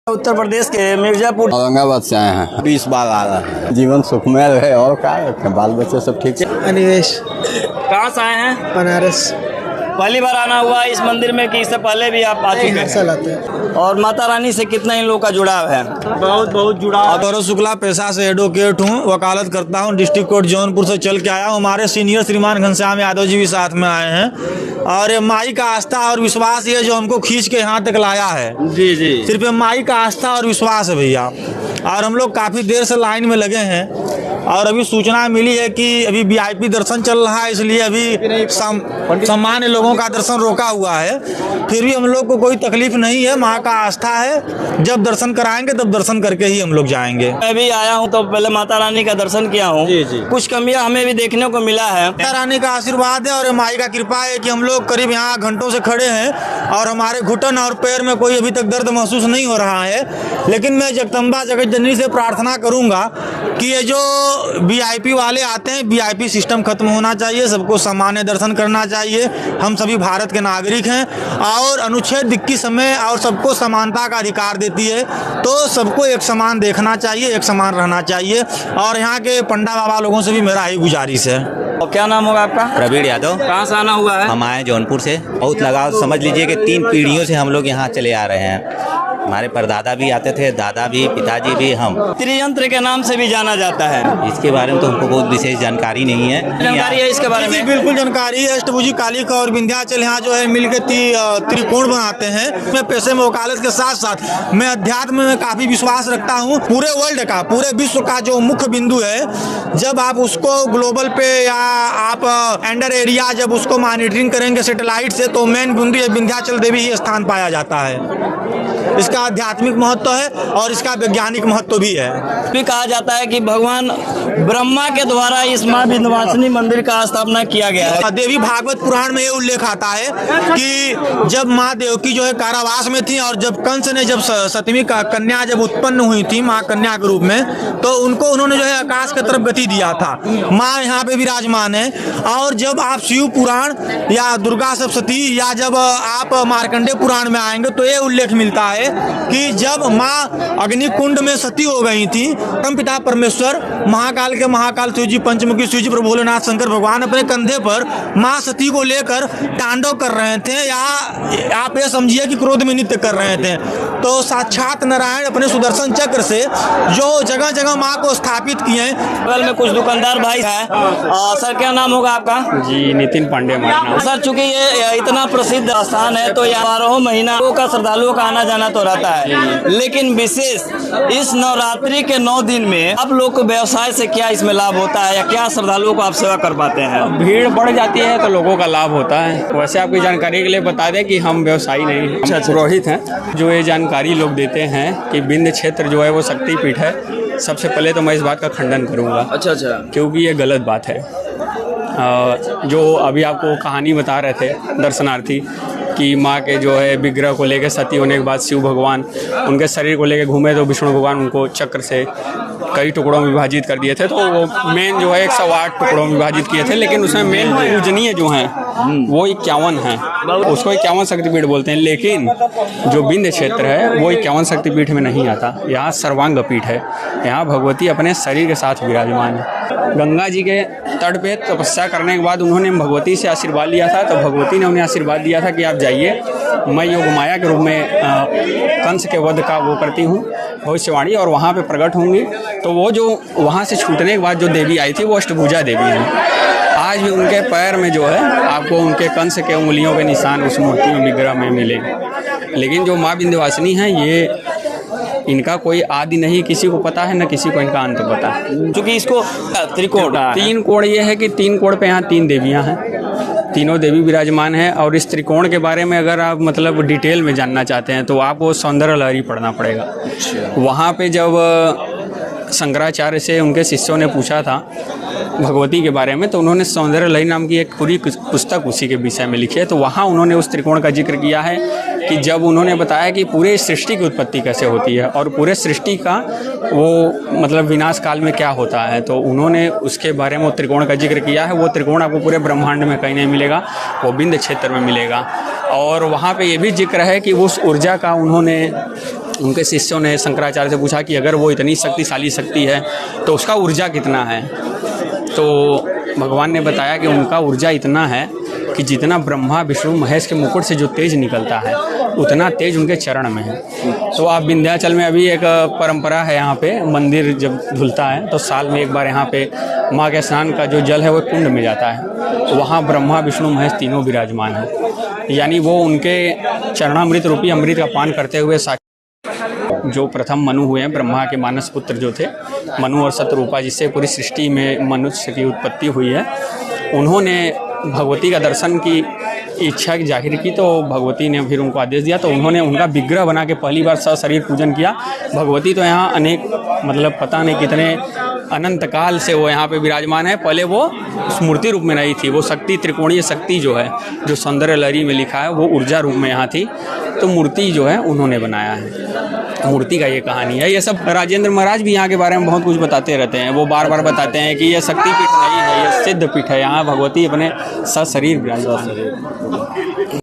उत्तर प्रदेश के मिर्जापुर औरंगाबाद से आए हैं। 20 बार आ रहा है। जीवन सुखमय रहे और क्या, बाल बच्चे सब ठीक है। अनिवेश। कहाँ से आए हैं? बनारस। पहली बार आना हुआ इस मंदिर में कि इससे पहले भी आप आ चुके हैं? साल आते हैं। और माता रानी से कितना इन लोगों का जुड़ाव है? बहुत जुड़ाव। गौरव शुक्ला पेशा से एडवोकेट हूँ, वकालत करता हूँ। डिस्ट्रिक्ट कोर्ट जौनपुर से चल के आया हूँ। हमारे सीनियर श्रीमान घनश्याम यादव जी भी साथ में आए हैं। और ये माई का आस्था और विश्वास ये जो हमको खींच के यहाँ तक लाया है। जी जी। सिर्फ ये माई का आस्था और विश्वास है भैया। और हम लोग काफ़ी देर से लाइन में लगे हैं। और अभी सूचना मिली है कि अभी VIP दर्शन चल रहा है, इसलिए अभी सामान्य लोगों का दर्शन रोका हुआ है। फिर भी हम लोग को कोई तकलीफ नहीं है, माँ का आस्था है। जब दर्शन कराएंगे तब दर्शन करके ही हम लोग जाएंगे। मैं भी आया हूँ तो पहले माता रानी का दर्शन किया हूँ। कुछ कमियाँ हमें भी देखने को मिला है। माता रानी का आशीर्वाद है और माई का कृपा है कि हम लोग करीब यहाँ घंटों से खड़े हैं और हमारे घुटन और पैर में कोई अभी तक दर्द महसूस नहीं हो रहा है। लेकिन मैं जगदम्बा जगत जननी से प्रार्थना करूँगा कि ये जो VIP वाले आते हैं, VIP सिस्टम खत्म होना चाहिए। सबको सामान्य दर्शन करना चाहिए। हम सभी भारत के नागरिक हैं और अनुच्छेद 21 समय और सबको समानता का अधिकार देती है, तो सबको एक समान देखना चाहिए, एक समान रहना चाहिए। और यहाँ के पंडा बाबा लोगों से भी मेरा यही गुजारिश है। और क्या नाम होगा आपका? प्रवीण यादव। कहाँ से आना हुआ है? हम आए जौनपुर से। बहुत लगाव, समझ लीजिए कि 3 पीढ़ियों से हम लोग यहाँ चले आ रहे हैं। हमारे परदादा भी आते थे, दादा भी, पिताजी भी, हम। त्रियंत्र के नाम से भी जाना जाता है। इसके बारे में तो हमको बहुत विशेष जानकारी नहीं है। जानकारी है इसके बारे में? बिल्कुल जानकारी है। अष्टभुजी कालिका और विंध्याचल यहाँ जो है मिलकर त्रिकोण बनाते हैं। मैं पेशे में वकालत के साथ साथ मैं अध्यात्म में काफ़ी विश्वास रखता हूँ। पूरे वर्ल्ड का, पूरे विश्व का जो मुख्य बिंदु है, जब आप उसको ग्लोबल पे या आप अंडर एरिया जब उसको मॉनिटरिंग करेंगे सैटेलाइट से, तो मेन बिंदु ये विंध्याचल देवी ही स्थान पाया जाता है। इसका आध्यात्मिक महत्व है और इसका वैज्ञानिक महत्व भी है। भी कहा जाता है कि भगवान ब्रह्मा के द्वारा इस माँ विंध्यवासिनी मंदिर का स्थापना किया गया है। देवी भागवत पुराण में ये उल्लेख आता है कि जब माँ देवकी जो है कारावास में थी और जब कंस ने जब सतवीं कन्या जब उत्पन्न हुई थी माँ कन्या के रूप में, तो उनको उन्होंने जो है आकाश की तरफ गति दिया था। माँ यहाँ पे विराजमान है। और जब आप शिव पुराण या दुर्गा सप्तशती या जब आप मार्कंडेय पुराण में आएंगे तो ये उल्लेख मिलता है कि जब माँ अग्निकुंड में सती हो गई थी, तब पिता परमेश्वर महाकाल के महाकाल शिव जी, पंचमुखी शिव जी, प्रभु भोलेनाथ शंकर भगवान अपने कंधे पर माँ सती को लेकर तांडव कर रहे थे, या आप ये समझिए कि क्रोध में नृत्य कर रहे थे। तो साक्षात नारायण अपने सुदर्शन चक्र से जो जगह जगह माँ को स्थापित किए हैं। बगल में कुछ दुकानदार भाई हैं। सर क्या नाम होगा आपका? जी नितिन पांडे हमारा नाम। सर चूंकि ये इतना प्रसिद्ध स्थान है तो यहाँ 12 महीना का श्रद्धालुओं का आना जाना तो रहता है, लेकिन विशेष इस नवरात्रि के 9 दिन में आप लोग को व्यवसाय से क्या इसमें लाभ होता है या क्या श्रद्धालुओं को आप सेवा कर पाते हैं? भीड़ बढ़ जाती है तो लोगों का लाभ होता है। वैसे आपकी जानकारी के लिए बता दें कि हम व्यवसायी नहीं हैं, हम पुरोहित हैं। जो ये जानकारी लोग देते हैं कि विंध्य क्षेत्र जो है वो शक्तिपीठ है, सबसे पहले तो मैं इस बात का खंडन करूँगा। अच्छा, क्योंकि ये गलत बात है। जो अभी आपको कहानी बता रहे थे दर्शनार्थी कि माँ के जो है विग्रह को लेकर सती होने के बाद शिव भगवान उनके शरीर को लेकर घूमे तो विष्णु भगवान उनको चक्र से कई टुकड़ों में विभाजित कर दिए थे। तो वो मेन जो है 108 टुकड़ों में विभाजित किए थे, लेकिन उसमें मेन पूजनीय जो हैं वो 51 हैं। उसको 51 शक्तिपीठ बोलते हैं। लेकिन जो विंध्य क्षेत्र है वो 51 शक्तिपीठ में नहीं आता। यहाँ सर्वांग पीठ है। यहाँ भगवती अपने शरीर के साथ विराजमान है। गंगा जी के तट पे तपस्या करने के बाद उन्होंने भगवती से आशीर्वाद लिया था, तो भगवती ने उन्हें आशीर्वाद दिया था कि आप जाइए, मैं योगमाया के रूप में कंस के वध का वो करती हूँ भविष्यवाणी, और वहाँ पे प्रकट होंगी। तो वो जो वहाँ से छूटने के बाद जो देवी आई थी वो अष्टभुजा देवी है। आज भी उनके पैर में जो है आपको उनके कंस के उंगलियों के निशान उस मूर्ति में विग्रह में मिलेंगे। लेकिन जो माँ विंध्यवासिनी है, ये इनका कोई आदि नहीं किसी को पता है, न किसी को इनका अंत पता है। क्योंकि इसको त्रिकोण 3 कोण ये है कि 3 कोण पे यहाँ 3 देवियाँ हैं, तीनों देवी विराजमान है। और इस त्रिकोण के बारे में अगर आप मतलब डिटेल में जानना चाहते हैं तो आपको सौंदर्य लहरी पढ़ना पड़ेगा। वहाँ पे जब शंकराचार्य से उनके शिष्यों ने पूछा था भगवती के बारे में, तो उन्होंने सौंदर्य लहरी नाम की एक पूरी पुस्तक उसी के विषय में लिखी है। तो वहाँ उन्होंने उस त्रिकोण का जिक्र किया है कि जब उन्होंने बताया कि पूरे सृष्टि की उत्पत्ति कैसे होती है और पूरे सृष्टि का वो मतलब विनाश काल में क्या होता है, तो उन्होंने उसके बारे में वो त्रिकोण का जिक्र किया है। वो त्रिकोण आपको पूरे ब्रह्मांड में कहीं नहीं मिलेगा, वो विंध्य क्षेत्र में मिलेगा। और वहाँ पे ये भी जिक्र है कि उस ऊर्जा का उन्होंने उनके शिष्यों ने शंकराचार्य से पूछा कि अगर वो इतनी शक्तिशाली शक्ति है तो उसका ऊर्जा कितना है। तो भगवान ने बताया कि उनका ऊर्जा इतना है कि जितना ब्रह्मा विष्णु महेश के मुकुट से जो तेज निकलता है उतना तेज उनके चरण में है। तो आप विंध्याचल में अभी एक परंपरा है, यहाँ पे मंदिर जब धुलता है तो साल में एक बार यहाँ पे माँ के स्नान का जो जल है वो कुंड में जाता है। तो वहाँ ब्रह्मा विष्णु महेश तीनों विराजमान हैं, यानी वो उनके चरणामृत रूपी अमृत का पान करते हुए जो प्रथम मनु हुए हैं, ब्रह्मा के मानस पुत्र जो थे मनु और शतरूपा, जिससे पूरी सृष्टि में मनुष्य की उत्पत्ति हुई है, उन्होंने भगवती का दर्शन की इच्छा जाहिर की। तो भगवती ने फिर उनको आदेश दिया, तो उन्होंने उनका विग्रह बना के पहली बार सशरीर पूजन किया। भगवती तो यहाँ अनेक मतलब पता नहीं कितने अनंत काल से वो यहाँ पे विराजमान है। पहले वो मूर्ति रूप में नहीं थी, वो शक्ति त्रिकोणीय शक्ति जो है, जो सौंदर्य लहरी में लिखा है, वो ऊर्जा रूप में यहाँ थी। तो मूर्ति जो है उन्होंने बनाया है, मूर्ति का ये कहानी है। ये सब राजेंद्र महाराज भी यहाँ के बारे में बहुत कुछ बताते रहते हैं। वो बार बार बताते हैं कि ये शक्तिपीठ नहीं है, ये सिद्ध पीठ है, यहाँ भगवती अपने सशरीर विराजमान है।